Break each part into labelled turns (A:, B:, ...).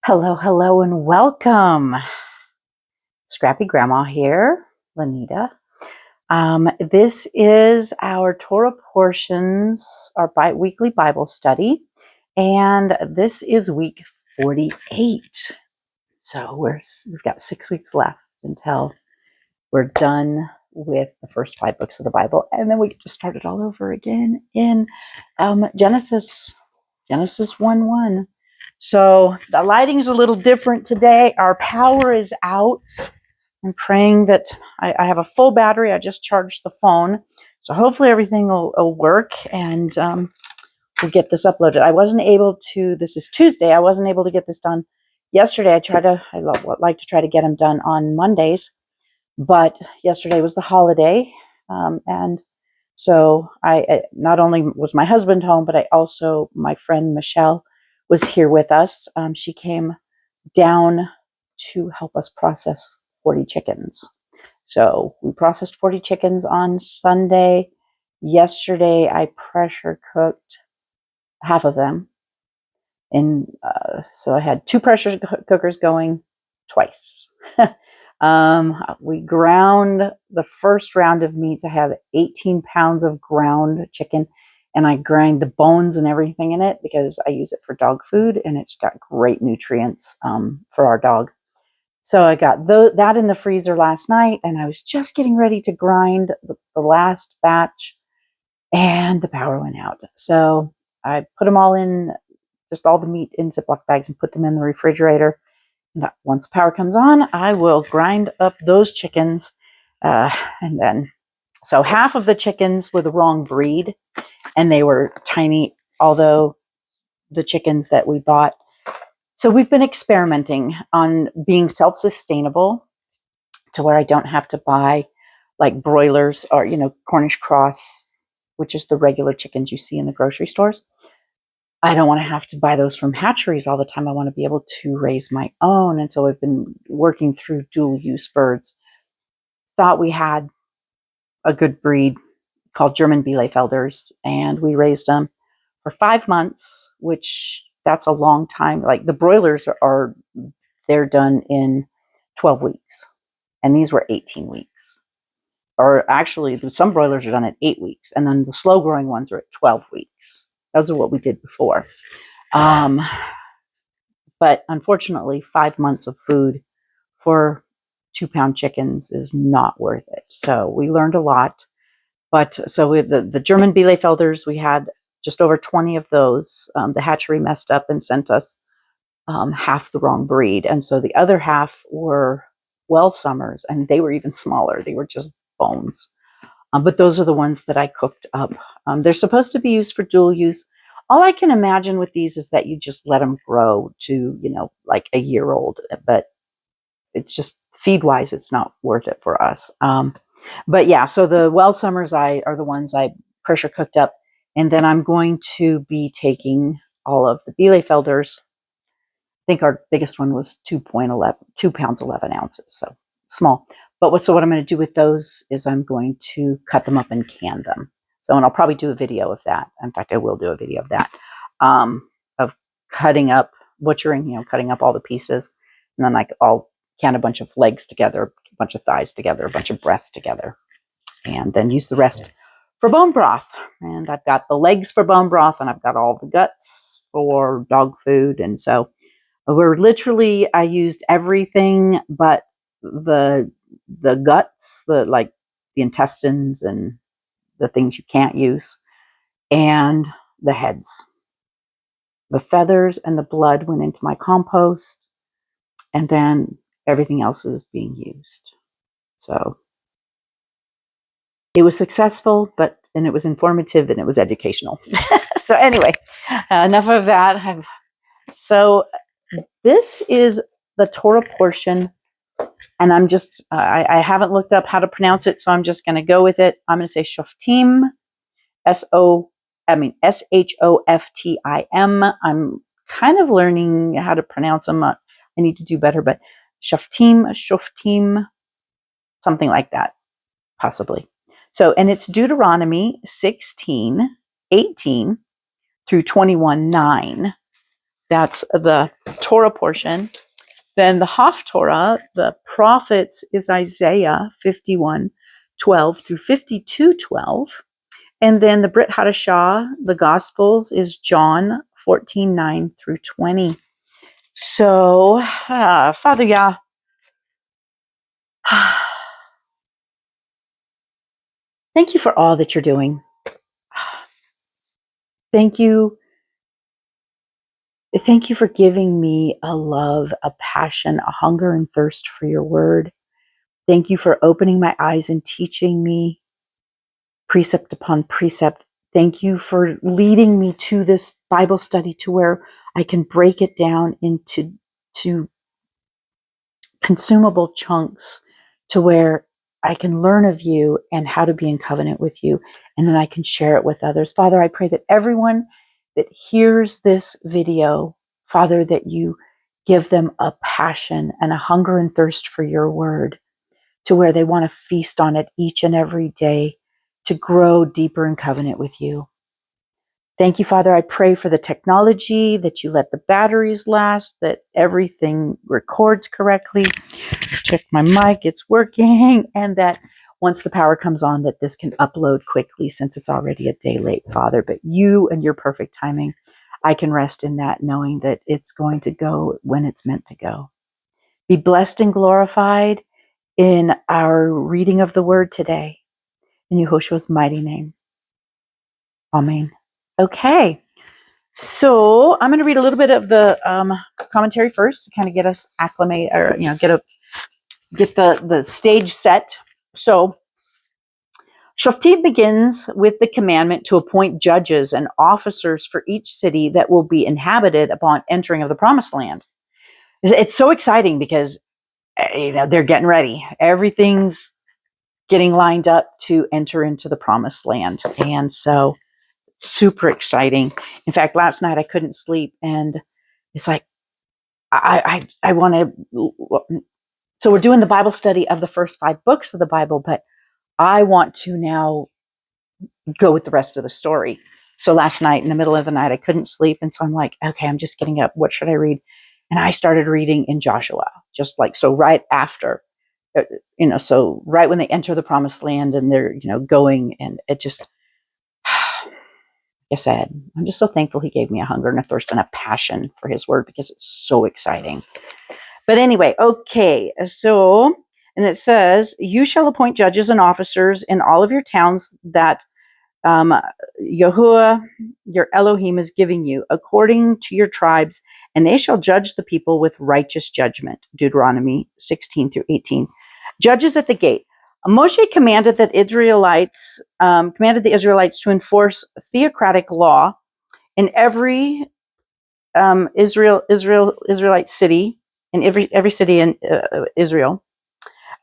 A: Hello, hello, and welcome. Scrappy Grandma here, Lanita. This is our Torah Portions, our weekly Bible study, and this is week 48. So we've got 6 weeks left until we're done with the first 5 books of the Bible, and then we get to start it all over again in Genesis 1:1. So the lighting's a little different today. Our power is out. I'm praying that I have a full battery. I just charged the phone. So hopefully everything will work and we'll get this uploaded. I wasn't able to, this is Tuesday, I wasn't able to get this done yesterday. I like to try to get them done on Mondays, but yesterday was the holiday. And so I not only was my husband home, but my friend Michelle was here with us. She came down to help us process 40 chickens. So we processed 40 chickens on Sunday. Yesterday, I pressure cooked half of them. And so I had 2 pressure cookers going twice. We ground the first round of meats. I have 18 pounds of ground chicken, and I grind the bones and everything in it because I use it for dog food, and it's got great nutrients for our dog. So I got that in the freezer last night, and I was just getting ready to grind the last batch, and the power went out. So I put them all in, just all the meat in Ziploc bags, and put them in the refrigerator. And once the power comes on, I will grind up those chickens. And then, so half of the chickens were the wrong breed, and they were tiny, although the chickens that we bought. So we've been experimenting on being self-sustainable to where I don't have to buy like broilers or, Cornish cross, which is the regular chickens you see in the grocery stores. I don't want to have to buy those from hatcheries all the time. I want to be able to raise my own. And so I've been working through dual use birds. Thought we had a good breed called German Bielefelders, and we raised them for 5 months, which that's a long time. Like the broilers they're done in 12 weeks, and these were 18 weeks. Or actually, some broilers are done at 8 weeks, and then the slow growing ones are at 12 weeks. Those are what we did before. But unfortunately, 5 months of food for 2-pound chickens is not worth it. So we learned a lot. But so with the German Bielefelders, we had just over 20 of those. The hatchery messed up and sent us half the wrong breed. And so the other half were Summers, and they were even smaller. They were just bones. But those are the ones that I cooked up. They're supposed to be used for dual use. All I can imagine with these is that you just let them grow to, like a year old. But it's just feed-wise, it's not worth it for us. But yeah, so the Summers are the ones I pressure cooked up. And then I'm going to be taking all of the Bielefelders. I think our biggest one was 2 pounds, 11 ounces. So small. But what I'm going to do with those is I'm going to cut them up and can them. So, and I'll probably do a video of that. In fact, I will do a video of that, of cutting up, butchering, cutting up all the pieces. And then I'll can a bunch of legs together, a bunch of thighs together, a bunch of breasts together, and then use the rest for bone broth. And I've got the legs for bone broth, and I've got all the guts for dog food. And so I used everything but the guts, the intestines and the things you can't use, and the heads. The feathers and the blood went into my compost, and then everything else is being used. So it was successful, and it was informative, and it was educational. So anyway, enough of that. So this is the Torah portion, and I'm just, I haven't looked up how to pronounce it, so I'm just going to go with it. I'm going to say Shoftim, Shoftim. I'm kind of learning how to pronounce them. I need to do better, but Shoftim, something like that, possibly. So, and it's Deuteronomy 16:18 through 21:9. That's the Torah portion. Then the Haftorah, the prophets, is Isaiah 51:12 through 52:12. And then the Brit Hadashah, the Gospels, is John 14:9 through 20. So, Father Yah, thank you for all that you're doing. Thank you. Thank you for giving me a love, a passion, a hunger and thirst for your word. Thank you for opening my eyes and teaching me precept upon precept. Thank you for leading me to this Bible study to where I can break it down into consumable chunks to where I can learn of you and how to be in covenant with you, and then I can share it with others. Father, I pray that everyone that hears this video, Father, that you give them a passion and a hunger and thirst for your word to where they want to feast on it each and every day to grow deeper in covenant with you. Thank you, Father. I pray for the technology, that you let the batteries last, that everything records correctly. Check my mic, it's working, and that once the power comes on, that this can upload quickly since it's already a day late, Father. But you and your perfect timing, I can rest in that, knowing that it's going to go when it's meant to go. Be blessed and glorified in our reading of the word today. In Yehoshua's mighty name. Amen. Okay. So I'm going to read a little bit of the commentary first to kind of get us acclimated, or get the stage set. So Shoftim begins with the commandment to appoint judges and officers for each city that will be inhabited upon entering of the promised land. It's so exciting because they're getting ready. Everything's getting lined up to enter into the promised land, and so super exciting. In fact, last night I couldn't sleep, and it's like I want to. So we're doing the Bible study of the first 5 books of the Bible, but I want to now go with the rest of the story. So last night, in the middle of the night, I couldn't sleep, and so I'm like, okay, I'm just getting up. What should I read? And I started reading in Joshua, just like so right after, so right when they enter the promised land and they're going, and it just. Like I said, I'm just so thankful he gave me a hunger and a thirst and a passion for his word because it's so exciting. But anyway, okay, so, and it says, you shall appoint judges and officers in all of your towns that Yahuah, your Elohim, is giving you, according to your tribes, and they shall judge the people with righteous judgment. Deuteronomy 16 through 18. Judges at the gate. Moshe commanded the Israelites to enforce theocratic law in every Israelite city, in every city in Israel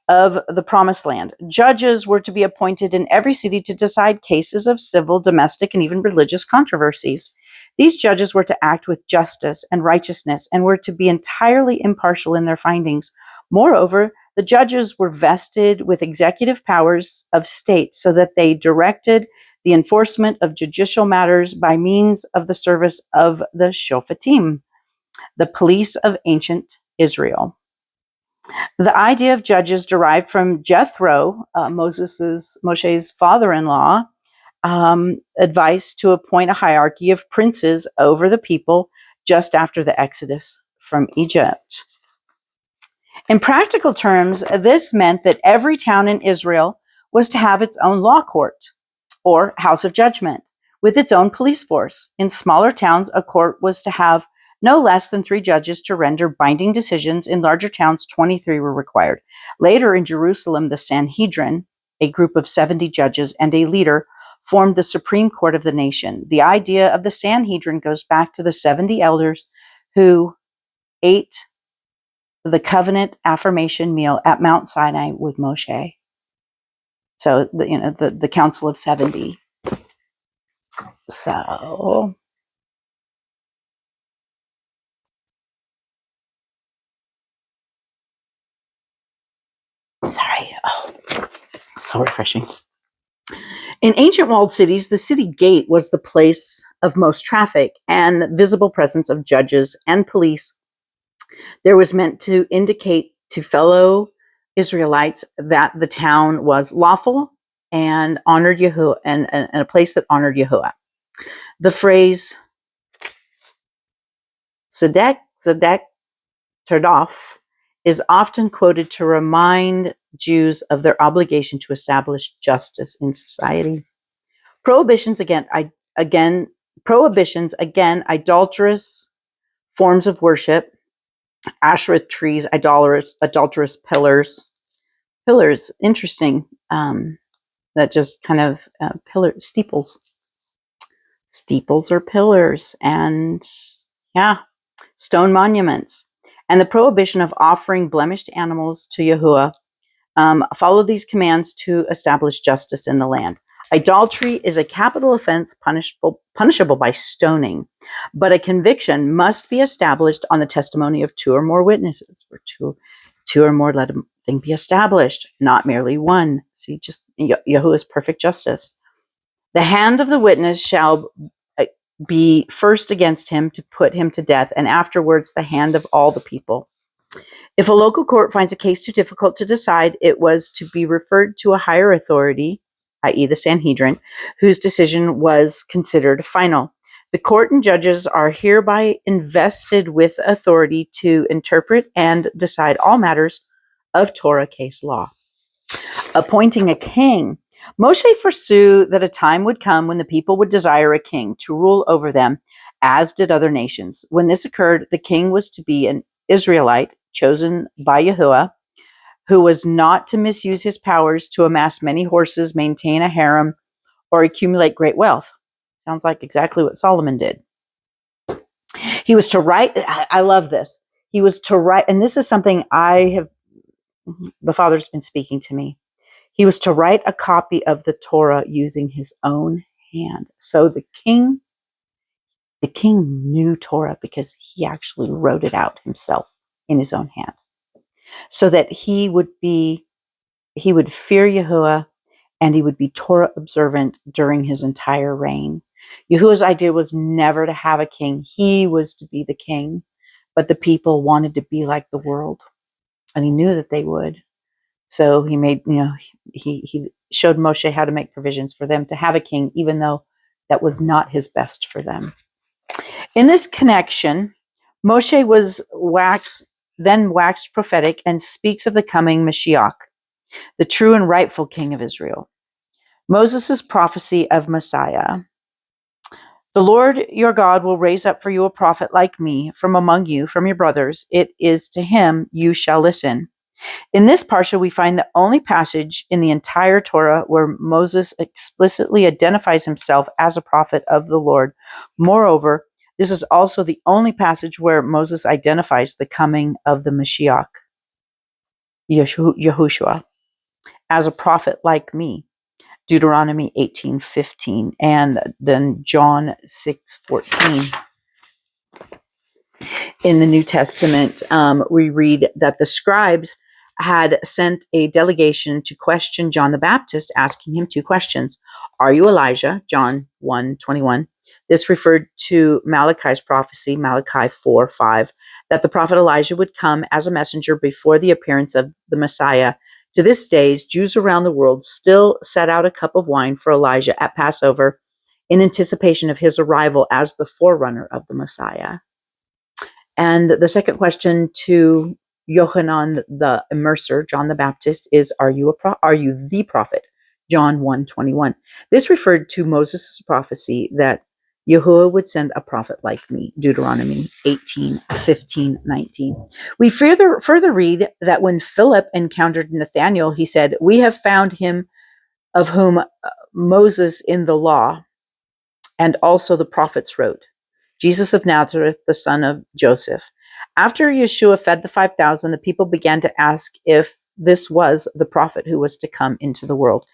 A: of the promised land. Judges were to be appointed in every city to decide cases of civil, domestic, and even religious controversies. These judges were to act with justice and righteousness and were to be entirely impartial in their findings. Moreover, the judges were vested with executive powers of state so that they directed the enforcement of judicial matters by means of the service of the Shoftim, the police of ancient Israel. The idea of judges derived from Jethro, Moshe's father-in-law, advice to appoint a hierarchy of princes over the people just after the Exodus from Egypt. In practical terms, this meant that every town in Israel was to have its own law court, or house of judgment, with its own police force. In smaller towns, a court was to have no less than 3 judges to render binding decisions. In larger towns, 23 were required. Later in Jerusalem, the Sanhedrin, a group of 70 judges and a leader, formed the Supreme Court of the nation. The idea of the Sanhedrin goes back to the 70 elders who ate the covenant affirmation meal at Mount Sinai with Moshe. So, the Council of 70. So, sorry. Oh, so refreshing. In ancient walled cities, the city gate was the place of most traffic and visible presence of judges and police. There was meant to indicate to fellow Israelites that the town was lawful and honored Yahuah, and a place that honored Yahuah. The phrase Tzedek, Tzedek, Terdof is often quoted to remind Jews of their obligation to establish justice in society. Prohibitions again, idolatrous forms of worship, Asherah trees, adulterous pillars. Pillars, interesting. That just kind of steeples. Steeples are pillars, and stone monuments. And the prohibition of offering blemished animals to Yahuah follow these commands to establish justice in the land. Idolatry is a capital offense punishable by stoning, but a conviction must be established on the testimony of 2 or more witnesses. For two or more, let a thing be established, not merely one. See, just Yahuah's perfect justice. The hand of the witness shall be first against him to put him to death, and afterwards the hand of all the people. If a local court finds a case too difficult to decide, it was to be referred to a higher authority, i.e. the Sanhedrin, whose decision was considered final. The court and judges are hereby invested with authority to interpret and decide all matters of Torah case law. Appointing a king. Moshe foresaw that a time would come when the people would desire a king to rule over them, as did other nations. When this occurred, the king was to be an Israelite chosen by Yahuah, who was not to misuse his powers to amass many horses, maintain a harem, or accumulate great wealth. Sounds like exactly what Solomon did. He was to write, I love this. He was to write, and this is something the Father's been speaking to me. He was to write a copy of the Torah using his own hand. So the king knew Torah because he actually wrote it out himself in his own hand. So that he would fear Yahuah, and he would be Torah observant during his entire reign. Yahuah's idea was never to have a king. He was to be the king, but the people wanted to be like the world, and he knew that they would. So he made, he showed Moshe how to make provisions for them to have a king, even though that was not his best for them. In this connection, Moshe was waxed prophetic and speaks of the coming Mashiach, the true and rightful king of Israel. Moses' prophecy of Messiah. The Lord your God will raise up for you a prophet like me from among you, from your brothers. It is to him you shall listen. In this parsha, we find the only passage in the entire Torah where Moses explicitly identifies himself as a prophet of the Lord. Moreover, this is also the only passage where Moses identifies the coming of the Mashiach, Yahushua, as a prophet like me. Deuteronomy 18:15, and then John 6:14. In the New Testament, we read that the scribes had sent a delegation to question John the Baptist, asking him 2 questions. Are you Elijah? John 1:21. This referred to Malachi's prophecy, Malachi 4:5, that the prophet Elijah would come as a messenger before the appearance of the Messiah. To this day, Jews around the world still set out a cup of wine for Elijah at Passover in anticipation of his arrival as the forerunner of the Messiah. And the second question to Yohanan the Immerser, John the Baptist, is, are you the prophet? John 1:21. This referred to Moses' prophecy that Yahuah would send a prophet like me, Deuteronomy 18:15-19. We further read that when Philip encountered Nathanael, he said, we have found him of whom Moses in the law and also the prophets wrote, Jesus of Nazareth, the son of Joseph. After Yeshua fed the 5,000, the people began to ask if this was the prophet who was to come into the world.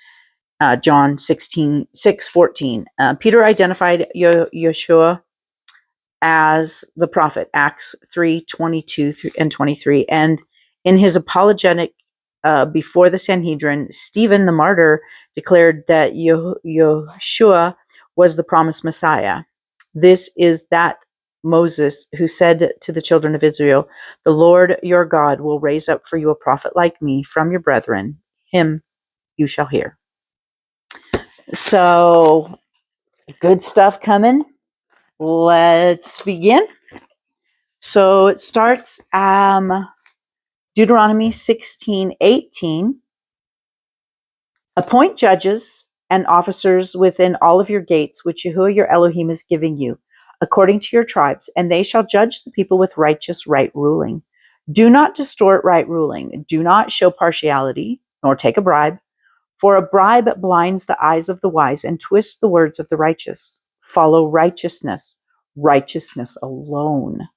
A: John 6:14. Peter identified Yeshua as the prophet, Acts 3:22 and 23. And in his apologetic before the Sanhedrin, Stephen the martyr declared that Yeshua was the promised Messiah. This is that Moses who said to the children of Israel, "The Lord your God will raise up for you a prophet like me from your brethren. Him you shall hear." So, good stuff coming. Let's begin. So it starts Deuteronomy 16:18. Appoint judges and officers within all of your gates, which Yahuah your Elohim is giving you, according to your tribes, and they shall judge the people with righteous right ruling. Do not distort right ruling. Do not show partiality, nor take a bribe, for a bribe blinds the eyes of the wise and twists the words of the righteous. Follow righteousness, righteousness alone,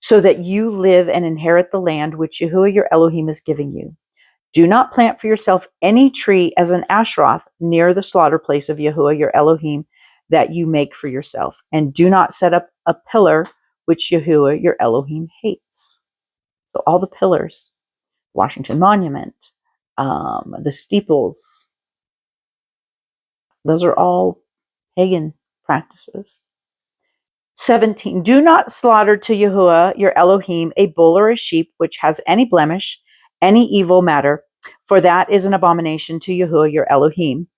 A: so that you live and inherit the land which Yahuah your Elohim is giving you. Do not plant for yourself any tree as an ashroth near the slaughter place of Yahuah your Elohim that you make for yourself. And do not set up a pillar which Yahuah your Elohim hates. So all the pillars, Washington Monument, the steeples, those are all pagan practices. 17. Do not slaughter to Yahuah your Elohim a bull or a sheep which has any blemish, any evil matter, for that is an abomination to Yahuah your Elohim.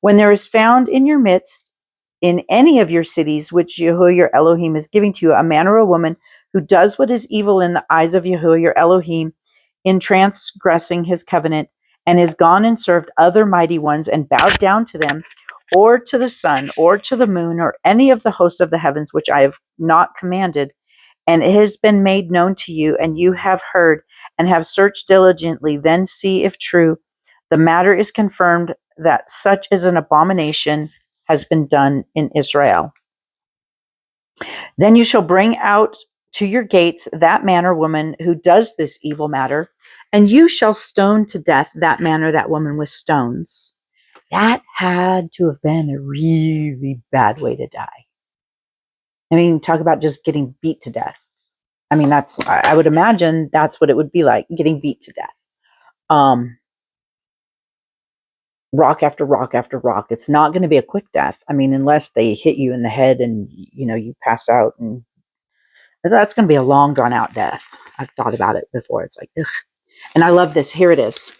A: When there is found in your midst, in any of your cities, which Yahuah your Elohim is giving to you, a man or a woman who does what is evil in the eyes of Yahuah your Elohim, in transgressing his covenant, and has gone and served other mighty ones and bowed down to them, or to the sun, or to the moon, or any of the hosts of the heavens, which I have not commanded, and it has been made known to you, and you have heard, and have searched diligently, then see if true the matter is confirmed that such as an abomination has been done in Israel. Then you shall bring out to your gates that man or woman who does this evil matter, and you shall stone to death that man or that woman with stones. That had to have been a really bad way to die. I mean, talk about just getting beat to death. I mean, I would imagine that's what it would be like, getting beat to death. Rock after rock after rock. It's not going to be a quick death. I mean, unless they hit you in the head and, you pass out, and that's going to be a long drawn out death. I've thought about it before. It's like, ugh. And I love this. Here it is.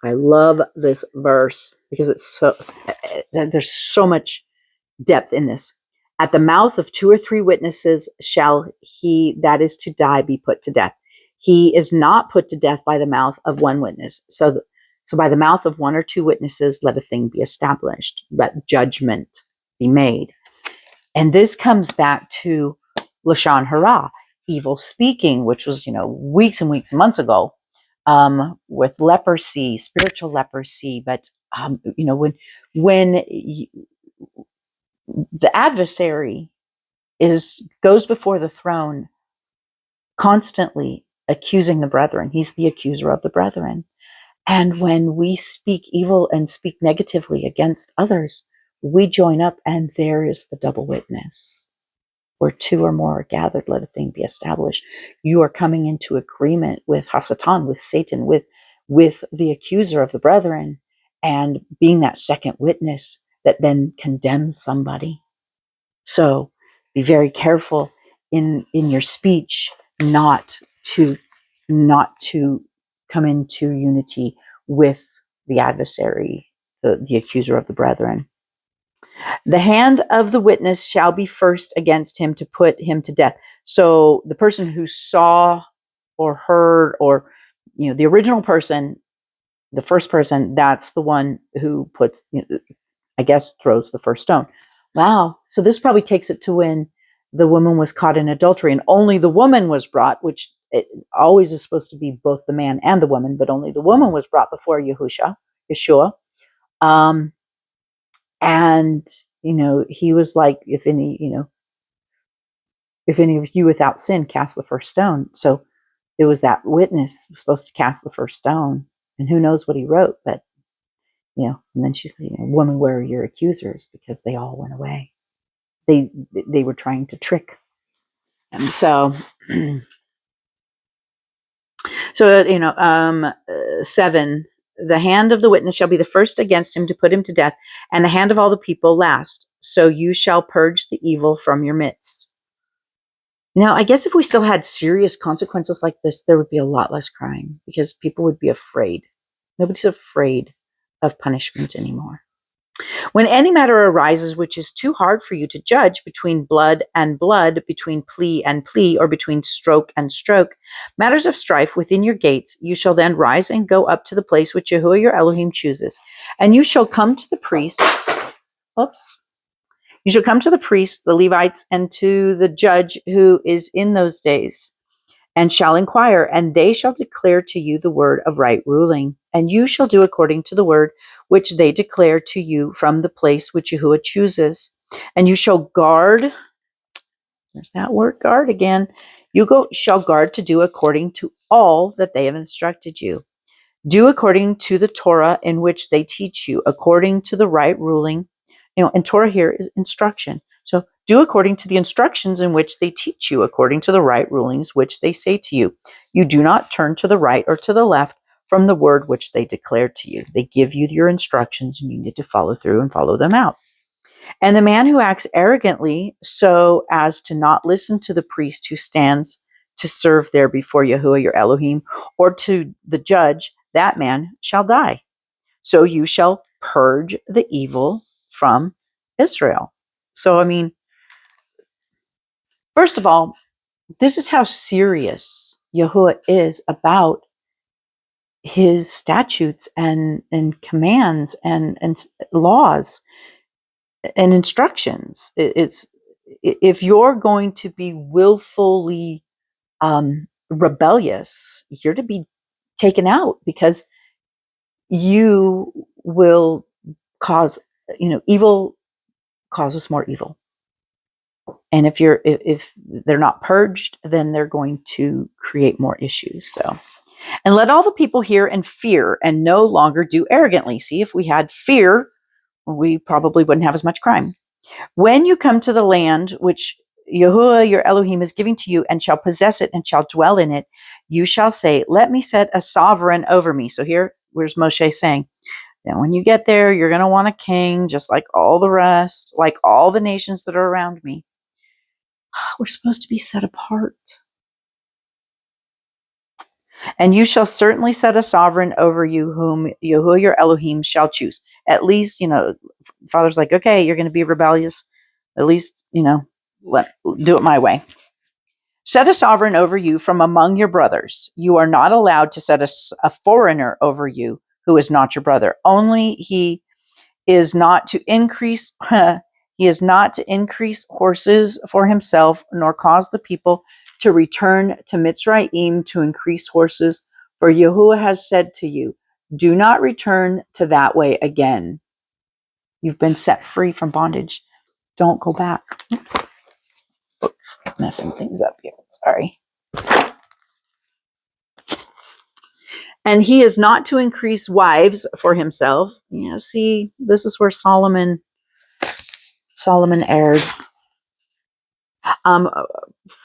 A: I love this verse because there's so much depth in this. At the mouth of 2 or 3 witnesses shall he that is to die be put to death. He is not put to death by the mouth of one witness. So by the mouth of 1 or 2 witnesses, let a thing be established. Let judgment be made. And this comes back to Lashon Hara, evil speaking, which was, weeks and weeks, months ago, with leprosy, spiritual leprosy. But, when the adversary goes before the throne constantly accusing the brethren, he's the accuser of the brethren. And when we speak evil and speak negatively against others, we join up, and there is the double witness. Where 2 or more are gathered, let a thing be established. You are coming into agreement with Hasatan, with Satan, with the accuser of the brethren, and being that second witness that then condemns somebody. So be very careful in your speech not to come into unity with the adversary, the accuser of the brethren. The hand of the witness shall be first against him to put him to death. So the person who saw or heard, or the original person, the first person, that's the one who puts, throws the first stone. Wow. So this probably takes it to when the woman was caught in adultery, and only the woman was brought, which it always is supposed to be both the man and the woman, but only the woman was brought before Yeshua. And, he was like, if any of you without sin cast the first stone. So it was that witness was supposed to cast the first stone, and who knows what he wrote, but, and then she said, woman, where are your accusers? Because they all went away. They were trying to trick. And so So, 7, the hand of the witness shall be the first against him to put him to death, and the hand of all the people last. So you shall purge the evil from your midst. Now, I guess if we still had serious consequences like this, there would be a lot less crime because people would be afraid. Nobody's afraid of punishment anymore. When any matter arises which is too hard for you to judge between blood and blood, between plea and plea, or between stroke and stroke, matters of strife within your gates, you shall then rise and go up to the place which Yahuah your Elohim chooses. And you shall come to the priests. You shall come to the priests, the Levites, and to the judge who is in those days, and shall inquire, and they shall declare to you the word of right ruling. And you shall do according to the word which they declare to you from the place which Yahuah chooses. And you shall guard, there's that word guard again, shall guard to do according to all that they have instructed you. Do according to the Torah in which they teach you, according to the right ruling. And Torah here is instruction. So do according to the instructions in which they teach you, according to the right rulings which they say to you. You do not turn to the right or to the left from the word which they declare to you. They give you your instructions and you need to follow through and follow them out. And the man who acts arrogantly so as to not listen to the priest who stands to serve there before Yahuah your Elohim, or to the judge, that man shall die. So you shall purge the evil from Israel. So, first of all, this is how serious Yahuah is about his statutes and commands and laws and instructions. It's if you're going to be willfully rebellious, you're to be taken out because you will cause, evil causes more evil. And if they're not purged, then they're going to create more issues. So, and let all the people hear and fear and no longer do arrogantly. See, if we had fear, we probably wouldn't have as much crime. When you come to the land which Yahuah your Elohim is giving to you and shall possess it and shall dwell in it, you shall say, let me set a sovereign over me. So where's Moshe saying? Then when you get there, you're going to want a king, just like all the rest, like all the nations that are around me. We're supposed to be set apart. And you shall certainly set a sovereign over you whom Yahuah your Elohim shall choose. At least, Father's like, okay, you're going to be rebellious. At least, do it my way. Set a sovereign over you from among your brothers. You are not allowed to set a foreigner over you who is not your brother. Only he is not to increase horses for himself, nor cause the people to return to Mitzrayim to increase horses. For Yahuah has said to you, do not return to that way again. You've been set free from bondage. Don't go back. Oops, messing things up here. Sorry. And he is not to increase wives for himself. Yeah, see, this is where Solomon erred.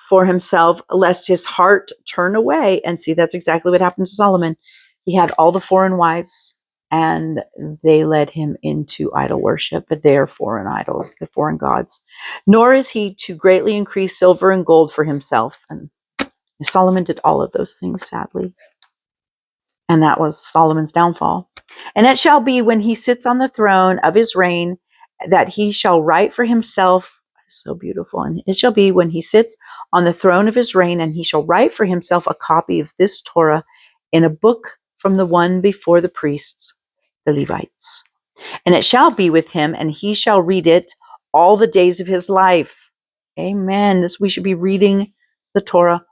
A: For himself, lest his heart turn away. And see, that's exactly what happened to Solomon. He had all the foreign wives, and they led him into idol worship, but they are foreign idols, the foreign gods. Nor is he to greatly increase silver and gold for himself. And Solomon did all of those things, sadly. And that was Solomon's downfall. And it shall be when he sits on the throne of his reign that he shall write for himself. So beautiful. And it shall be when he sits on the throne of his reign, and he shall write for himself a copy of this Torah in a book from the one before the priests, the Levites. And it shall be with him, and he shall read it all the days of his life. Amen. We should be reading the Torah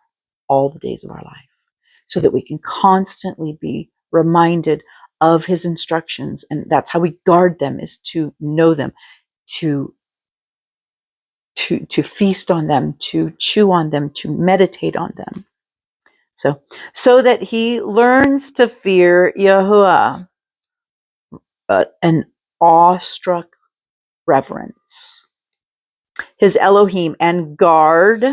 A: all the days of our life, so that we can constantly be reminded of his instructions. And that's how we guard them, is to know them, to feast on them, to chew on them, to meditate on them. So that he learns to fear Yahuah, an awestruck reverence, his Elohim, and guard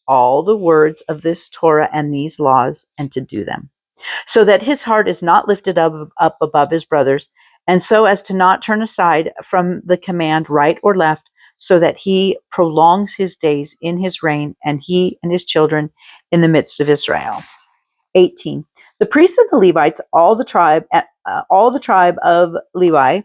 A: all the words of this Torah and these laws, and to do them. so that his heart is not lifted up above his brothers, and so as to not turn aside from the command right or left, so that he prolongs his days in his reign, and he and his children in the midst of Israel. 18. The priests and the Levites, all the tribe of Levi,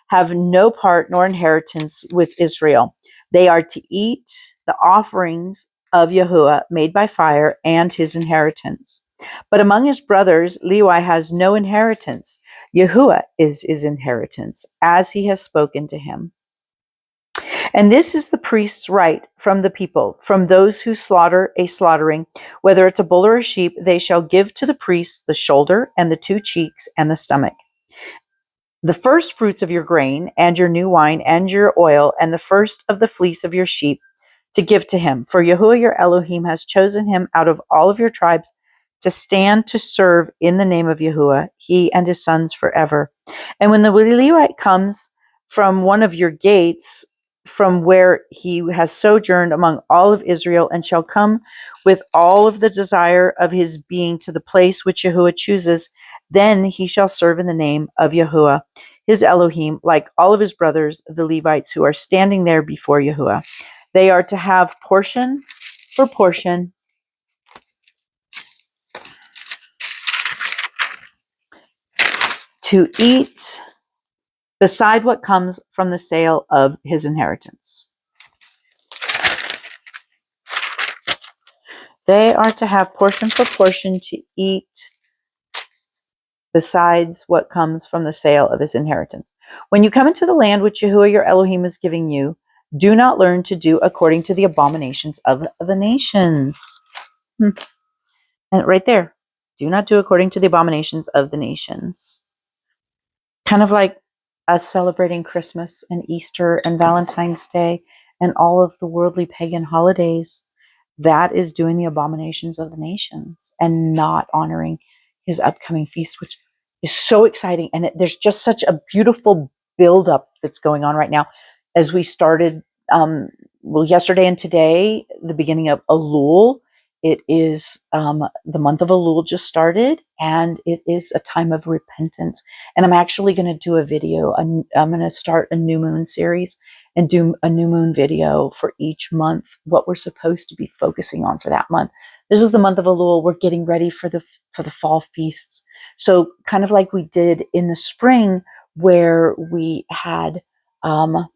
A: have no part nor inheritance with Israel. They are to eat the offerings of Yahuah made by fire and his inheritance. But among his brothers, Levi has no inheritance. Yahuah is his inheritance, as he has spoken to him. And this is the priest's right from the people, from those who slaughter a slaughtering, whether it's a bull or a sheep, they shall give to the priest the shoulder and the 2 cheeks and the stomach. The first fruits of your grain and your new wine and your oil and the first of the fleece of your sheep to give to him. For Yahuah your Elohim has chosen him out of all of your tribes to stand to serve in the name of Yahuah, he and his sons forever. And when the Levite comes from one of your gates, from where he has sojourned among all of Israel, and shall come with all of the desire of his being to the place which Yahuah chooses, then he shall serve in the name of Yahuah, his Elohim, like all of his brothers, the Levites, who are standing there before Yahuah. They are to have portion for portion, to eat beside what comes from the sale of his inheritance. They are to have portion for portion to eat besides what comes from the sale of his inheritance. When you come into the land which Yahuah your Elohim is giving you, do not learn to do according to the abominations of the nations. And right there, do not do according to the abominations of the nations. Kind of like us celebrating Christmas and Easter and Valentine's Day and all of the worldly pagan holidays. That is doing the abominations of the nations and not honoring his upcoming feast, which is so exciting. And there's just such a beautiful buildup that's going on right now as we started, yesterday and today, the beginning of Elul. It is the month of Elul just started, and it is a time of repentance. And I'm actually going to do a video. I'm going to start a new moon series and do a new moon video for each month, what we're supposed to be focusing on for that month. This is the month of Elul. We're getting ready for the fall feasts. So kind of like we did in the spring, where we had, the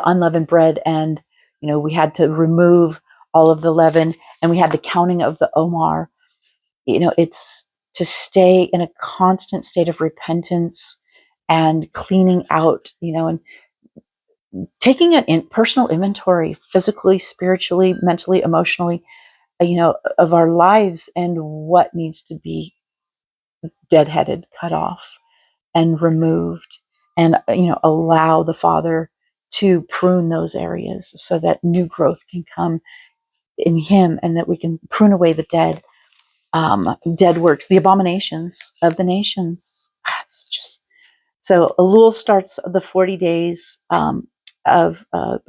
A: unleavened bread, and, we had to remove all of the leaven, and we had the counting of the Omar. It's to stay in a constant state of repentance and cleaning out, and taking an personal inventory, physically, spiritually, mentally, emotionally, of our lives and what needs to be deadheaded, cut off, and removed, and allow the Father to prune those areas so that new growth can come in him, and that we can prune away the dead works, the abominations of the nations. It's just so Elul starts the 40 days of now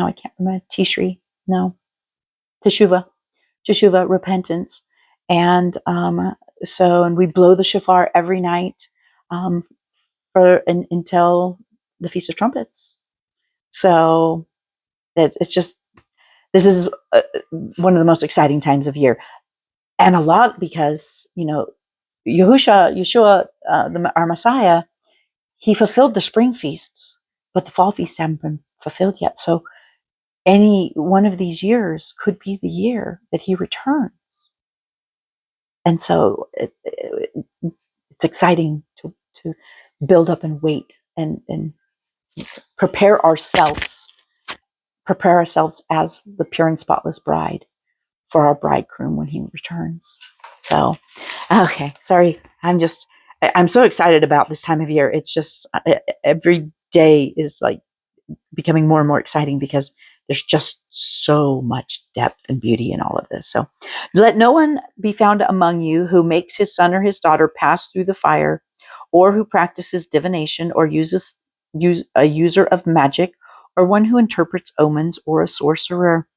A: I can't remember, Tishri, no, Teshuvah, repentance. And and we blow the shofar every night until the Feast of Trumpets. So it's just, this is one of the most exciting times of year. And a lot because, Yeshua, our Messiah, he fulfilled the spring feasts, but the fall feasts haven't been fulfilled yet. So any one of these years could be the year that he returns. And so it's exciting to build up and wait and prepare ourselves as the pure and spotless bride for our bridegroom when he returns. So, okay, sorry. I'm so excited about this time of year. It's just every day is like becoming more and more exciting because there's just so much depth and beauty in all of this. So let no one be found among you who makes his son or his daughter pass through the fire, or who practices divination, or a user of magic, or one who interprets omens, or a sorcerer,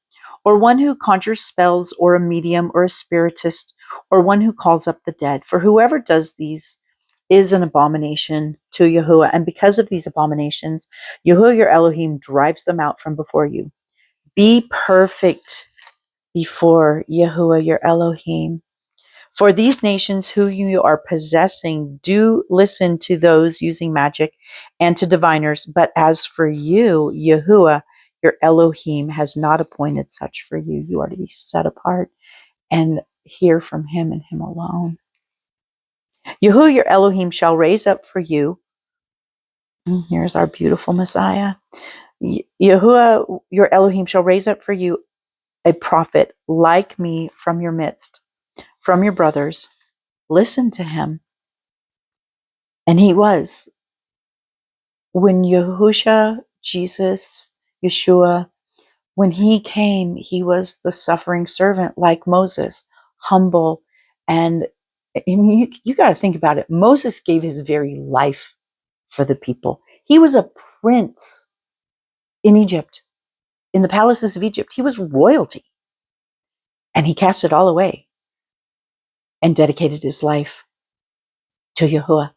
A: or one who conjures spells, or a medium, or a spiritist, or one who calls up the dead. For whoever does these is an abomination to Yahuah. And because of these abominations, Yahuah your Elohim drives them out from before you. Be perfect before Yahuah your Elohim. For these nations who you are possessing do listen to those using magic and to diviners. But as for you, Yahuah, your Elohim has not appointed such for you. You are to be set apart and hear from him and him alone. Yahuah, your Elohim, shall raise up for you. Here's our beautiful Messiah. Yahuah, your Elohim, shall raise up for you a prophet like me from your midst, from your brothers. Listen to him. And he was. When Yahusha, Jesus, Yeshua, when he came, he was the suffering servant like Moses, humble. And I mean, you got to think about it. Moses gave his very life for the people. He was a prince in Egypt, in the palaces of Egypt. He was royalty. And he cast it all away and dedicated his life to Yahuah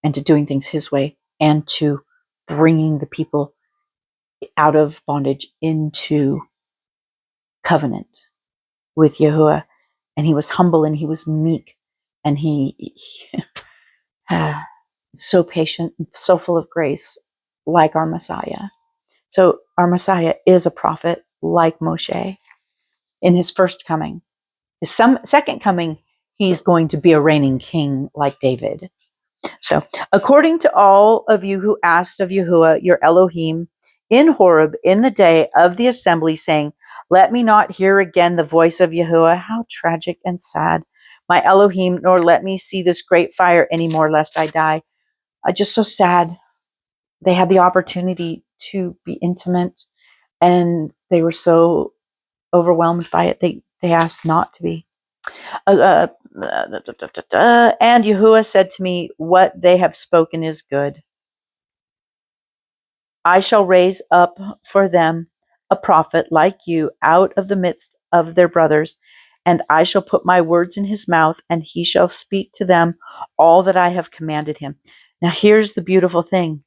A: and to doing things his way and to bringing the people out of bondage into covenant with Yahuah. And he was humble and he was meek and he so patient, so full of grace, like our Messiah. So our Messiah is a prophet like Moshe in his first coming. His second coming, he's going to be a reigning king like David. So, according to all of you who asked of Yahuah, your Elohim, in Horeb, in the day of the assembly, saying, let me not hear again the voice of Yahuah. How tragic and sad, my Elohim, nor let me see this great fire anymore, lest I die. Just so sad. They had the opportunity to be intimate, and they were so overwhelmed by it, they asked not to be. And Yahuah said to me, what they have spoken is good. I shall raise up for them a prophet like you out of the midst of their brothers, and I shall put my words in his mouth, and he shall speak to them all that I have commanded him. Now here's the beautiful thing.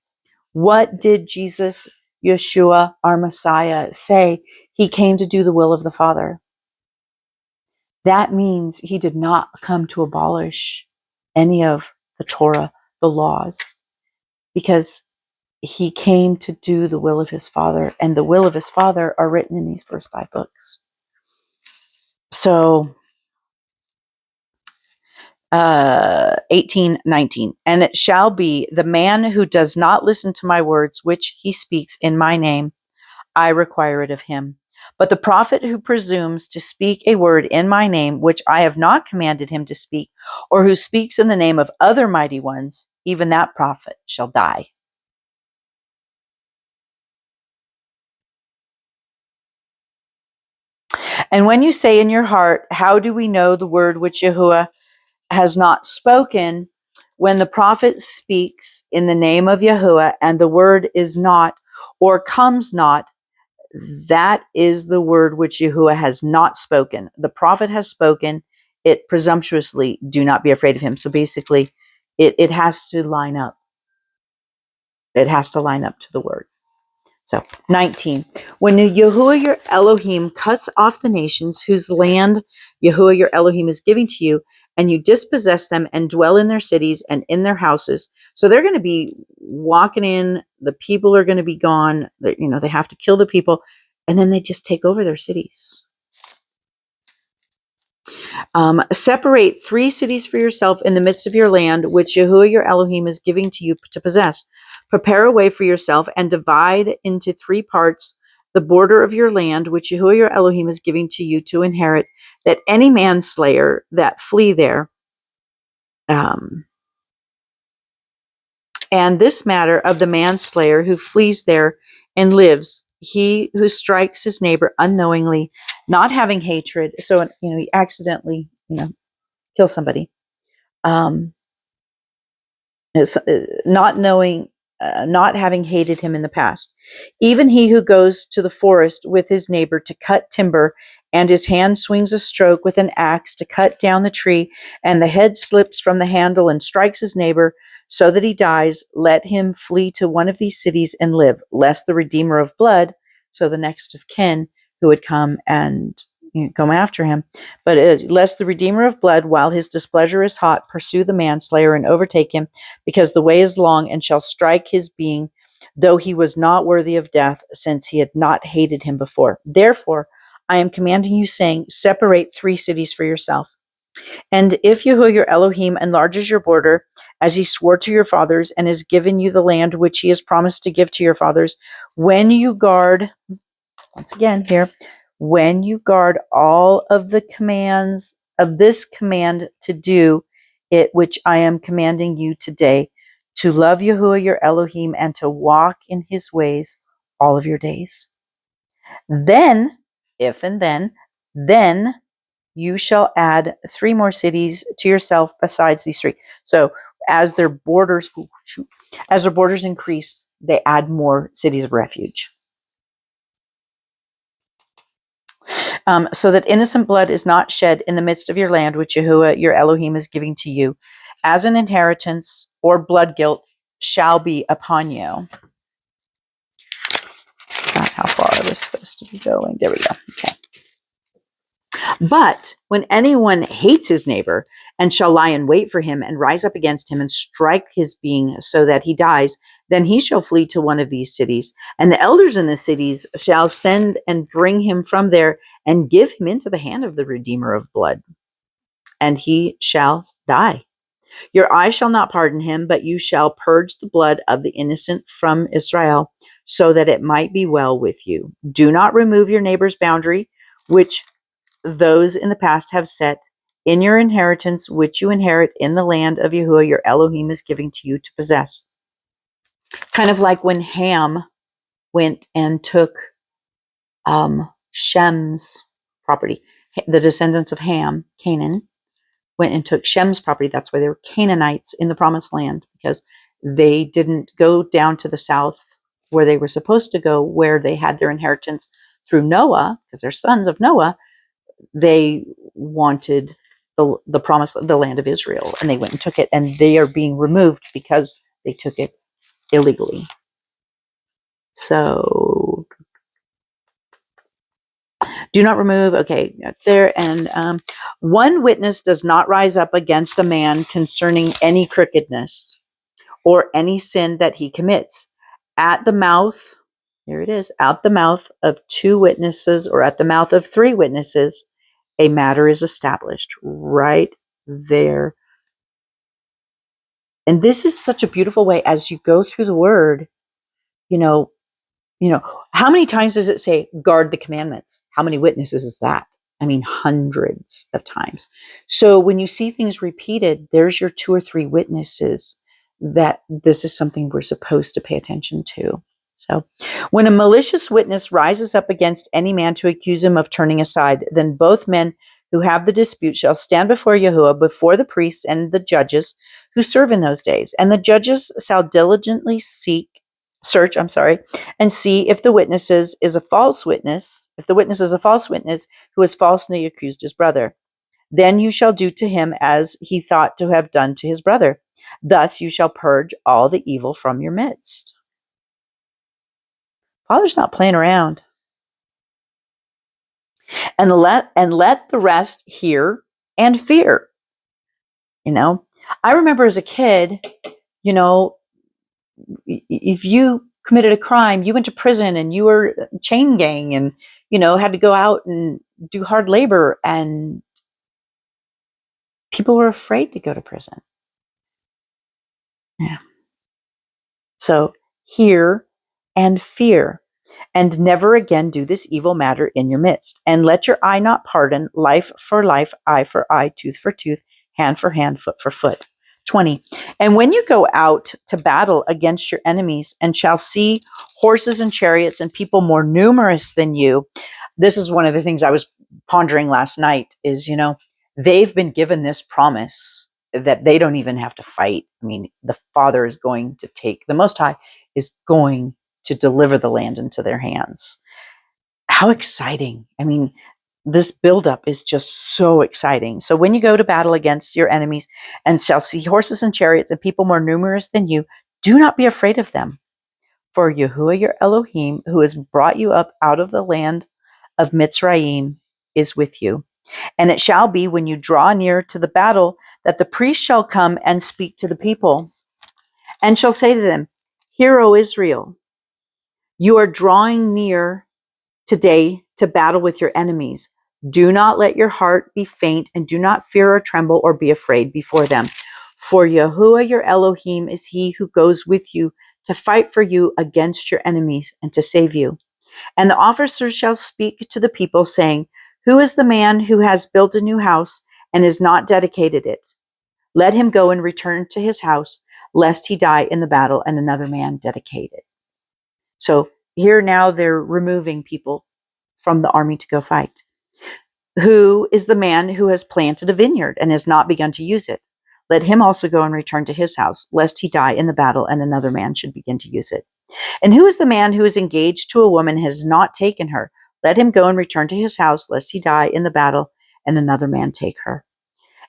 A: What did Jesus, Yeshua, our Messiah, say? He came to do the will of the Father. That means he did not come to abolish any of the Torah, the laws, because he came to do the will of his Father, and the will of his Father are written in these first 5 books. So, 18:19, and it shall be the man who does not listen to my words, which he speaks in my name, I require it of him. But the prophet who presumes to speak a word in my name, which I have not commanded him to speak, or who speaks in the name of other mighty ones, even that prophet shall die. And when you say in your heart, how do we know the word which Yahuah has not spoken? When the prophet speaks in the name of Yahuah, and the word is not, or comes not, that is the word which Yahuah has not spoken. The prophet has spoken it presumptuously. Do not be afraid of him. So basically, it has to line up. It has to line up to the word. So 19, when Yahuah your Elohim cuts off the nations whose land Yahuah your Elohim is giving to you, and you dispossess them and dwell in their cities and in their houses. So they're going to be walking in, the people are going to be gone. They have to kill the people, and then they just take over their cities. Separate 3 cities for yourself in the midst of your land, which Yahuah your Elohim is giving to you to possess. Prepare a way for yourself and divide into 3 parts the border of your land, which Yahuah your Elohim is giving to you to inherit, that any manslayer that flee there, and this matter of the manslayer who flees there and lives, he who strikes his neighbor unknowingly, not having hatred, so he accidentally kills somebody, not knowing not having hated him in the past. Even he who goes to the forest with his neighbor to cut timber, and his hand swings a stroke with an axe to cut down the tree, and the head slips from the handle and strikes his neighbor so that he dies, let him flee to one of these cities and live, lest the redeemer of blood, so the next of kin who would come and come after him, but lest the redeemer of blood, while his displeasure is hot, pursue the manslayer and overtake him, because the way is long, and shall strike his being, though he was not worthy of death, since he had not hated him before. Therefore, I am commanding you, saying, separate 3 cities for yourself. And if Yahuah your Elohim enlarges your border, as he swore to your fathers, and has given you the land which he has promised to give to your fathers, when you guard, once again here, when you guard all of the commands of this command to do it, which I am commanding you today, to love Yahuah your Elohim and to walk in his ways all of your days. Then, if and then you shall add 3 more cities to yourself besides these 3. So as their borders increase, they add more cities of refuge. So that innocent blood is not shed in the midst of your land, which Yahuah your Elohim is giving to you, as an inheritance, or blood guilt shall be upon you. Not how far I was supposed to be going. There we go. Okay. But when anyone hates his neighbor and shall lie in wait for him and rise up against him and strike his being so that he dies, then he shall flee to one of these cities. And the elders in the cities shall send and bring him from there and give him into the hand of the redeemer of blood. And he shall die. Your eye shall not pardon him, but you shall purge the blood of the innocent from Israel, so that it might be well with you. Do not remove your neighbor's boundary, which those in the past have set in your inheritance, which you inherit in the land of Yahuah your Elohim is giving to you to possess. Kind of like when Ham went and took Shem's property. The descendants of Ham, Canaan, went and took Shem's property. That's why they were Canaanites in the promised land, because they didn't go down to the south where they were supposed to go, where they had their inheritance through Noah, because they're sons of Noah. They wanted the promise, the land of Israel, and they went and took it, and they are being removed because they took it illegally. So do not remove, okay, there. And one witness does not rise up against a man concerning any crookedness or any sin that he commits. At the mouth, here it is, at the mouth of 2 witnesses, or at the mouth of 3 witnesses, a matter is established. Right there. And this is such a beautiful way as you go through the word, how many times does it say guard the commandments? How many witnesses is that? I mean, hundreds of times. So when you see things repeated, there's your 2 or 3 witnesses that this is something we're supposed to pay attention to. So when a malicious witness rises up against any man to accuse him of turning aside, then both men who have the dispute shall stand before Yahuah, before the priests and the judges who serve in those days. And the judges shall diligently search, and see if the witness is a false witness, who has falsely accused his brother. Then you shall do to him as he thought to have done to his brother. Thus you shall purge all the evil from your midst. Father's not playing around. And let the rest hear and fear. I remember as a kid, if you committed a crime, you went to prison and you were chain gang and, had to go out and do hard labor, and people were afraid to go to prison. Yeah. So hear and fear, and never again do this evil matter in your midst. And let your eye not pardon, life for life, eye for eye, tooth for tooth, hand for hand, foot for foot. 20. And when you go out to battle against your enemies and shall see horses and chariots and people more numerous than you, this is one of the things I was pondering last night is, they've been given this promise that they don't even have to fight. I mean, the Father is going to take, the Most High is going to deliver the land into their hands. How exciting. I mean, this buildup is just so exciting. So when you go to battle against your enemies and shall see horses and chariots and people more numerous than you, do not be afraid of them. For Yahuah your Elohim, who has brought you up out of the land of Mitzrayim, is with you. And it shall be when you draw near to the battle that the priest shall come and speak to the people and shall say to them, Hear, O Israel, you are drawing near today to battle with your enemies. Do not let your heart be faint, and do not fear or tremble or be afraid before them. For Yahuah your Elohim is he who goes with you to fight for you against your enemies and to save you. And the officers shall speak to the people, saying, Who is the man who has built a new house and has not dedicated it? Let him go and return to his house, lest he die in the battle and another man dedicate it. So here now they're removing people from the army to go fight. Who is the man who has planted a vineyard and has not begun to use it? Let him also go and return to his house, lest he die in the battle and another man should begin to use it. And who is the man who is engaged to a woman and has not taken her? Let him go and return to his house, lest he die in the battle and another man take her.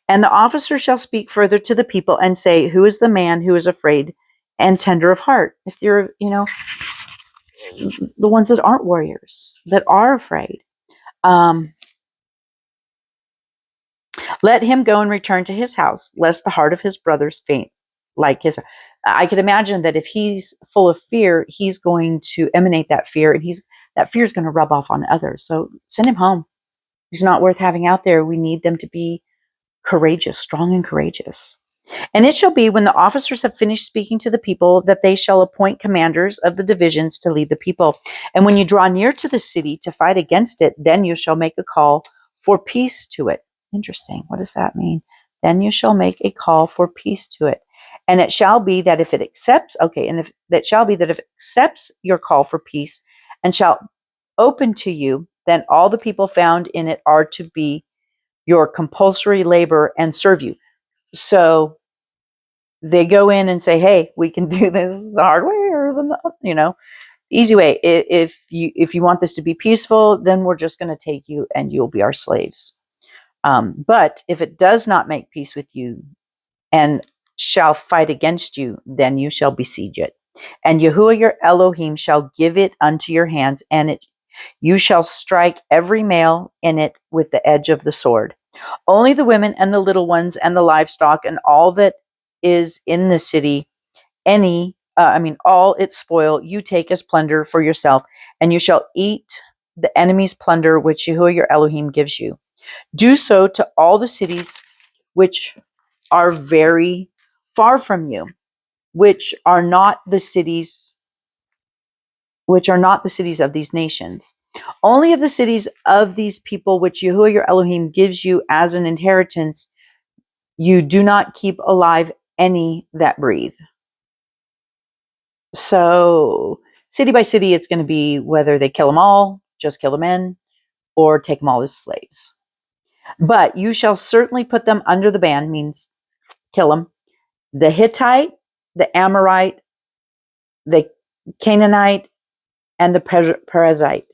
A: And the officer shall speak further to the people and say, Who is the man who is afraid and tender of heart? If you're, the ones that aren't warriors, that are afraid. Let him go and return to his house, lest the heart of his brothers faint like his. I could imagine that if he's full of fear, he's going to emanate that fear, and that fear is going to rub off on others. So send him home. He's not worth having out there. We need them to be courageous, strong and courageous. And it shall be when the officers have finished speaking to the people that they shall appoint commanders of the divisions to lead the people. And when you draw near to the city to fight against it, then you shall make a call for peace to it. Interesting. What does that mean? Then you shall make a call for peace to it. And it shall be that if it accepts, if it accepts your call for peace and shall open to you, then all the people found in it are to be your compulsory labor and serve you. So they go in and say, hey, we can do this the hard way or the easy way. If you want this to be peaceful, then we're just going to take you and you'll be our slaves. But if it does not make peace with you and shall fight against you, then you shall besiege it. And Yahuah your Elohim shall give it unto your hands, and you shall strike every male in it with the edge of the sword. Only the women and the little ones and the livestock and all that is in the city, all its spoil, you take as plunder for yourself, and you shall eat the enemy's plunder which Yahuah your Elohim gives you. Do so to all the cities which are very far from you, which are not the cities of these nations. Only of the cities of these people which Yahuah your Elohim gives you as an inheritance, you do not keep alive any that breathe. So city by city, it's going to be whether they kill them all, just kill the men, or take them all as slaves. But you shall certainly put them under the ban, means kill them. The Hittite, the Amorite, the Canaanite, and the Perizzite,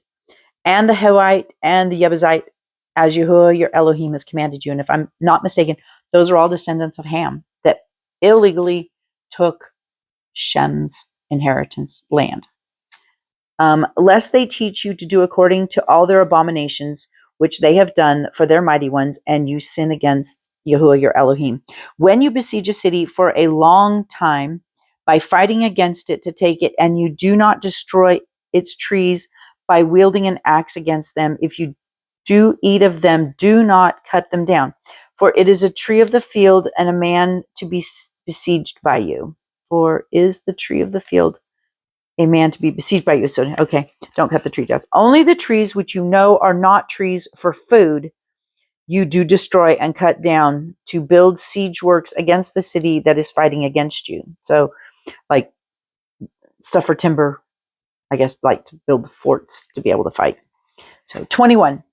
A: and the Hivite, and the Jebusite, as Yahuah your Elohim has commanded you. And if I'm not mistaken, those are all descendants of Ham that illegally took Shem's inheritance land. Lest they teach you to do according to all their abominations, which they have done for their mighty ones, and you sin against Yahuah your Elohim. When you besiege a city for a long time by fighting against it to take it, and you do not destroy its trees by wielding an axe against them, if you do eat of them, do not cut them down. For it is a tree of the field and a man to be besieged by you. For is the tree of the field a man to be besieged by you? So, okay, don't cut the tree down. Only the trees which you know are not trees for food, you do destroy and cut down to build siege works against the city that is fighting against you. So, like stuff for timber, I guess, like to build forts to be able to fight. So 21,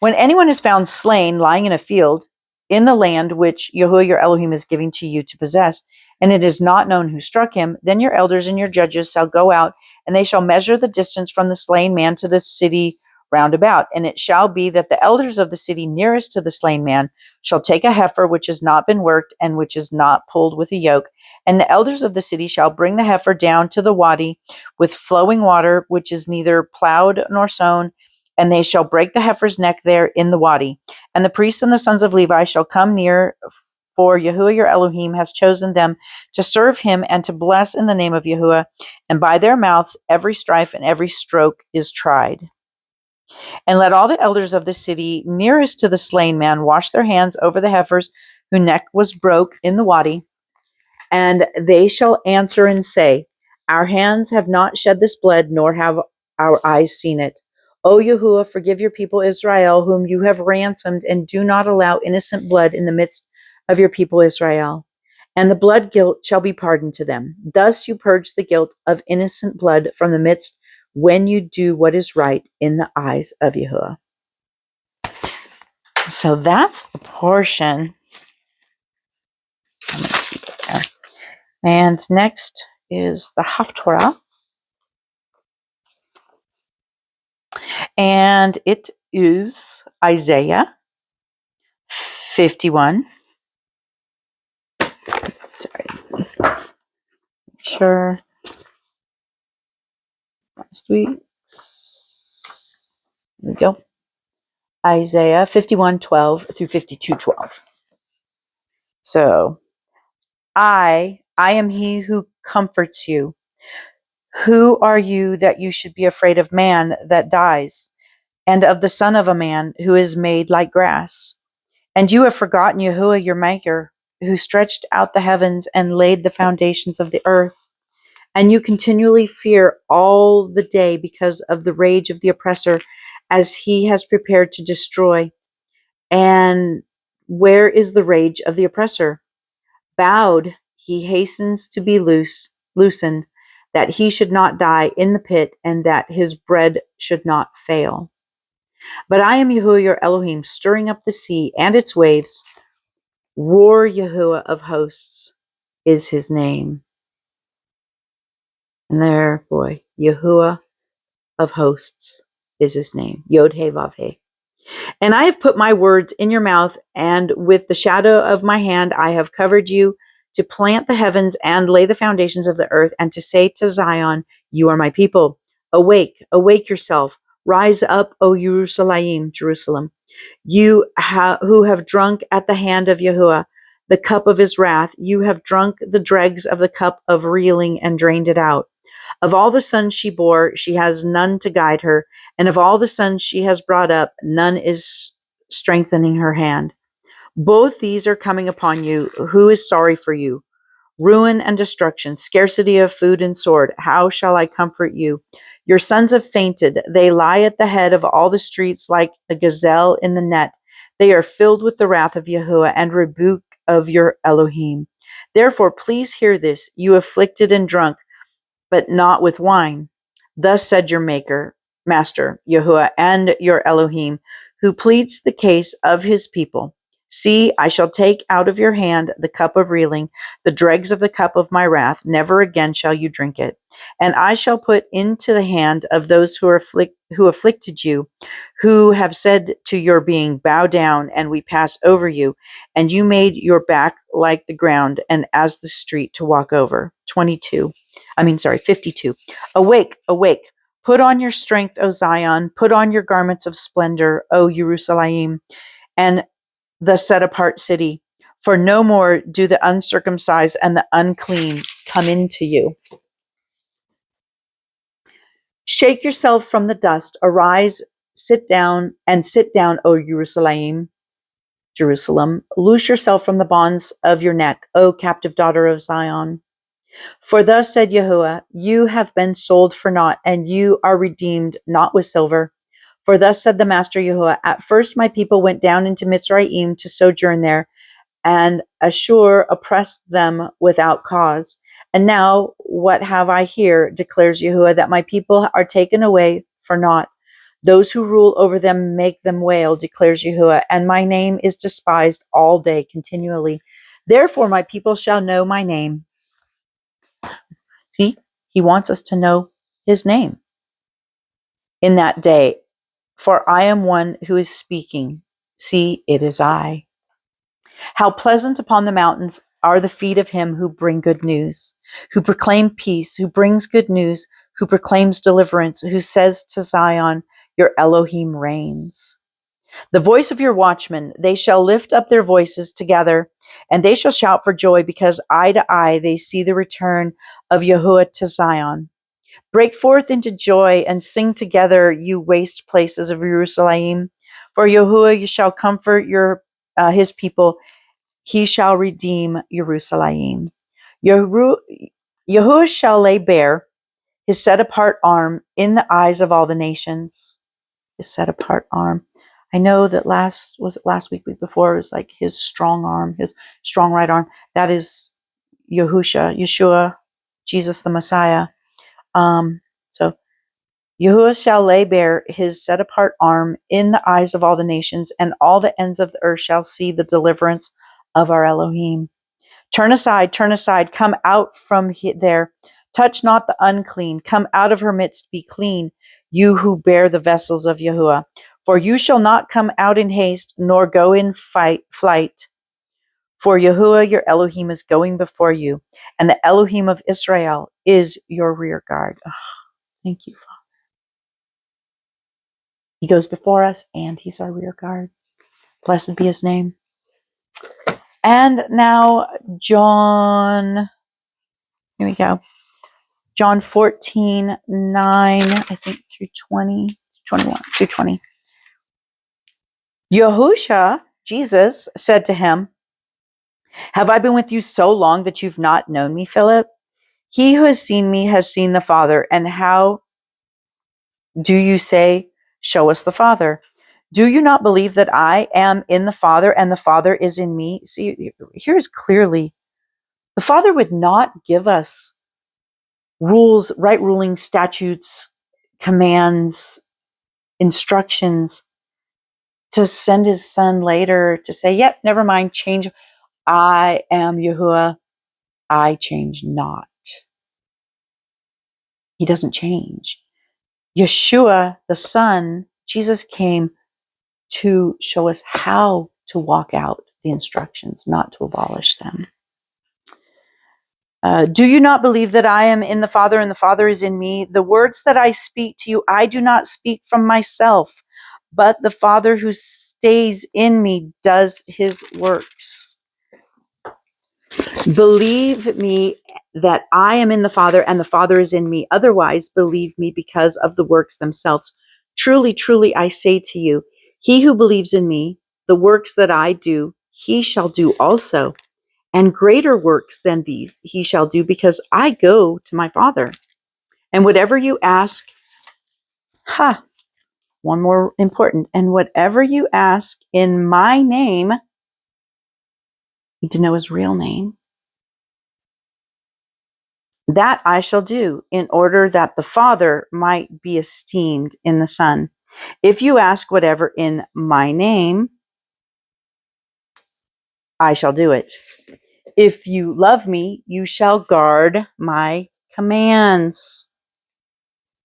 A: when anyone is found slain lying in a field, in the land which Yahuah your Elohim is giving to you to possess, and it is not known who struck him, then your elders and your judges shall go out, and they shall measure the distance from the slain man to the city round about. And it shall be that the elders of the city nearest to the slain man shall take a heifer which has not been worked and which is not pulled with a yoke, and the elders of the city shall bring the heifer down to the wadi with flowing water, which is neither plowed nor sown, and they shall break the heifer's neck there in the wadi. And the priests and the sons of Levi shall come near, for Yahuah your Elohim has chosen them to serve him and to bless in the name of Yahuah. And by their mouths every strife and every stroke is tried. And let all the elders of the city nearest to the slain man wash their hands over the heifers whose neck was broke in the wadi. And they shall answer and say, our hands have not shed this blood, nor have our eyes seen it. O Yahuah, forgive your people Israel, whom you have ransomed, and do not allow innocent blood in the midst of your people Israel. And the blood guilt shall be pardoned to them. Thus you purge the guilt of innocent blood from the midst when you do what is right in the eyes of Yahuah. So that's the portion. I'm going to keep it there. And next is the Haftorah. And it is Isaiah 51. Sorry. Make sure. Last week. There we go. Isaiah 51:12 through 52:12. So, I am he who comforts you. Who are you that you should be afraid of man that dies, and of the son of a man who is made like grass? And you have forgotten Yahuah your maker, who stretched out the heavens and laid the foundations of the earth. And you continually fear all the day because of the rage of the oppressor, as he has prepared to destroy. And where is the rage of the oppressor? Bowed, he hastens to be loosened, that he should not die in the pit, and that his bread should not fail. But I am Yahuah your Elohim, stirring up the sea and its waves. Roar Yahuah of hosts is his name. And there, boy, Yahuah of hosts is his name. Yod He Vav He. And I have put my words in your mouth, and with the shadow of my hand I have covered you, to plant the heavens and lay the foundations of the earth, and to say to Zion, you are my people. Awake, awake yourself. Rise up, O Jerusalem. You who have drunk at the hand of Yahuah the cup of his wrath. You have drunk the dregs of the cup of reeling and drained it out. Of all the sons she bore, she has none to guide her, and of all the sons she has brought up, none is strengthening her hand. Both these are coming upon you. Who is sorry for you? Ruin and destruction, scarcity of food and sword. How shall I comfort you? Your sons have fainted. They lie at the head of all the streets like a gazelle in the net. They are filled with the wrath of Yahuah and rebuke of your Elohim. Therefore, please hear this, you afflicted and drunk, but not with wine. Thus said your master, Yahuah, and your Elohim, who pleads the case of his people. See, I shall take out of your hand the cup of reeling, the dregs of the cup of my wrath. Never again shall you drink it. And I shall put into the hand of those who afflicted you, who have said to your being, bow down, and we pass over you. And you made your back like the ground, and as the street to walk over. 52. Awake, awake. Put on your strength, O Zion. Put on your garments of splendor, O Jerusalem, and the set-apart city. For no more do the uncircumcised and the unclean come into you. Shake yourself from the dust. Arise, sit down, O Jerusalem. Loose yourself from the bonds of your neck, O captive daughter of Zion. For thus said Yahuah, you have been sold for naught, and you are redeemed not with silver. For thus said the Master Yahuah, at first my people went down into Mitzrayim to sojourn there, and Ashur oppressed them without cause. And now what have I here, declares Yahuah, that my people are taken away for naught. Those who rule over them make them wail, declares Yahuah, and my name is despised all day continually. Therefore my people shall know my name. See, he wants us to know his name in that day. For I am one who is speaking. See, it is I. How pleasant upon the mountains are the feet of him who bring good news, who proclaim peace, who brings good news, who proclaims deliverance, who says to Zion, your Elohim reigns. The voice of your watchmen, they shall lift up their voices together, and they shall shout for joy, because eye to eye they see the return of Yahuah to Zion. Break forth into joy and sing together, you waste places of Jerusalem. For Yahuah you shall comfort his people. He shall redeem Jerusalem. Yahuah shall lay bare his set-apart arm in the eyes of all the nations. His set-apart arm. I know that last week before, it was like his strong arm, his strong right arm. That is Yeshua, Jesus the Messiah. So Yahuah shall lay bare his set-apart arm in the eyes of all the nations, and all the ends of the earth shall see the deliverance of our Elohim. Turn aside, come out from there. Touch not the unclean. Come out of her midst, be clean, you who bear the vessels of Yahuah. For you shall not come out in haste, nor go in flight. For Yahuah your Elohim is going before you, and the Elohim of Israel is your rear guard. Oh, thank you, Father. He goes before us, and he's our rear guard. Blessed be his name. And now, John, here we go. John 14, 9, I think, through 20, 21, through 20. Yahushua, Jesus, said to him, have I been with you so long that you've not known me, Philip? He who has seen me has seen the Father. And how do you say, show us the Father? Do you not believe that I am in the Father and the Father is in me? See, here's clearly, the Father would not give us rules, right ruling, statutes, commands, instructions to send his son later to say, yep, never mind, change. I am Yahuah. I change not. He doesn't change. Yeshua, the Son, Jesus came to show us how to walk out the instructions, not to abolish them. Do you not believe that I am in the Father and the Father is in me? The words that I speak to you, I do not speak from myself, but the Father who stays in me does his works. Believe me that I am in the Father and the Father is in me. Otherwise, believe me because of the works themselves. Truly, truly, I say to you, he who believes in me, the works that I do, he shall do also. And greater works than these he shall do, because I go to my Father. And whatever you ask, one more important, and whatever you ask in my name, you need to know his real name, that I shall do, in order that the Father might be esteemed in the Son. If you ask whatever in my name, I shall do it. If you love me, you shall guard my commands.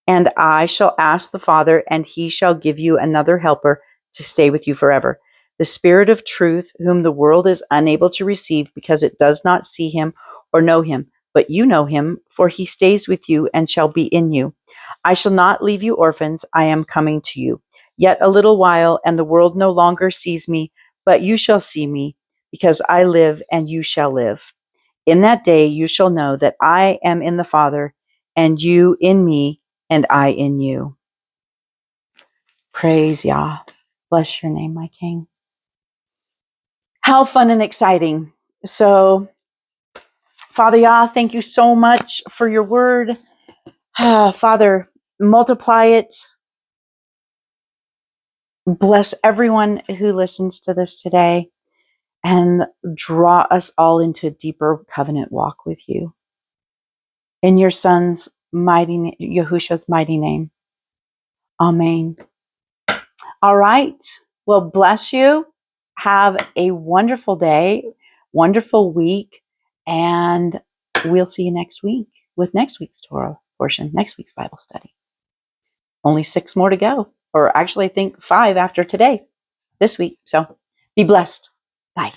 A: And I shall ask the Father, and he shall give you another helper to stay with you forever. The Spirit of truth, whom the world is unable to receive because it does not see him or know him. But you know him, for he stays with you and shall be in you. I shall not leave you orphans. I am coming to you. Yet a little while, and the world no longer sees me, but you shall see me, because I live and you shall live. In that day you shall know that I am in the Father, and you in me, and I in you. Praise Yah. Bless your name, my King. How fun and exciting. So, Father Yah, thank you so much for your word. Father, multiply it. Bless everyone who listens to this today, and draw us all into a deeper covenant walk with you. In your Son's mighty name, Yahushua's mighty name. Amen. All right. Well, bless you. Have a wonderful day, wonderful week, and we'll see you next week with next week's Torah portion, next week's Bible study. Only 6 more to go, or actually, I think 5 after today, this week. So be blessed. Bye.